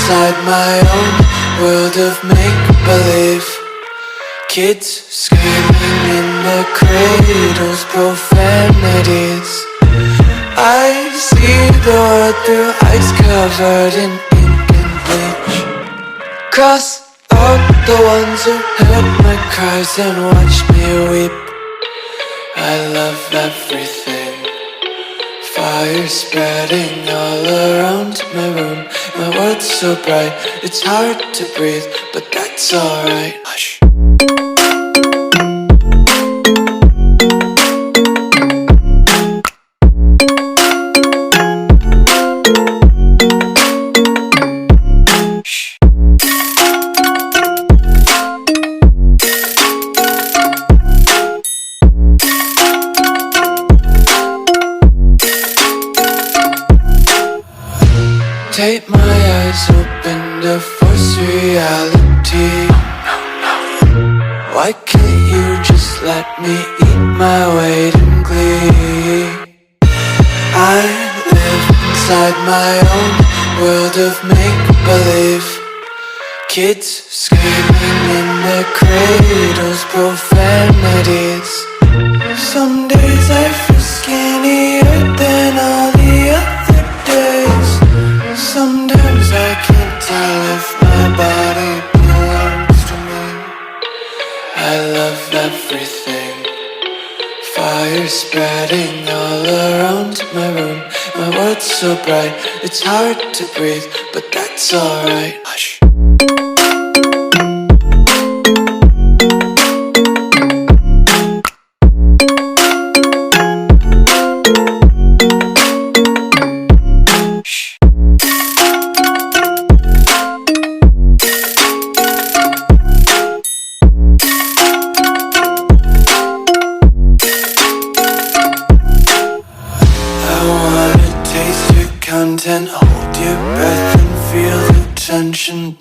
inside my own world of make-believe. Kids screaming in their cradles, profanities. I see the world through eyes covered in ink and bleach. Cross out the ones who heard my cries and watched me weep. I love everything. Fire spreading all around my room. My world's so bright, it's hard to breathe, but that's alright. Hush. Tape my eyes open to force reality. Why can't you just let me eat my weight in glee? I live inside my own world of make-believe. Kids screaming in their cradles, profanities. Some days I feel skinnier than all the other days. Sometimes I can't tell if my body belongs to me. I love everything. Fire spreading all around my room. My world's so bright, it's hard to breathe, but that's alright. Hush. Content, hold your breath and feel the tension.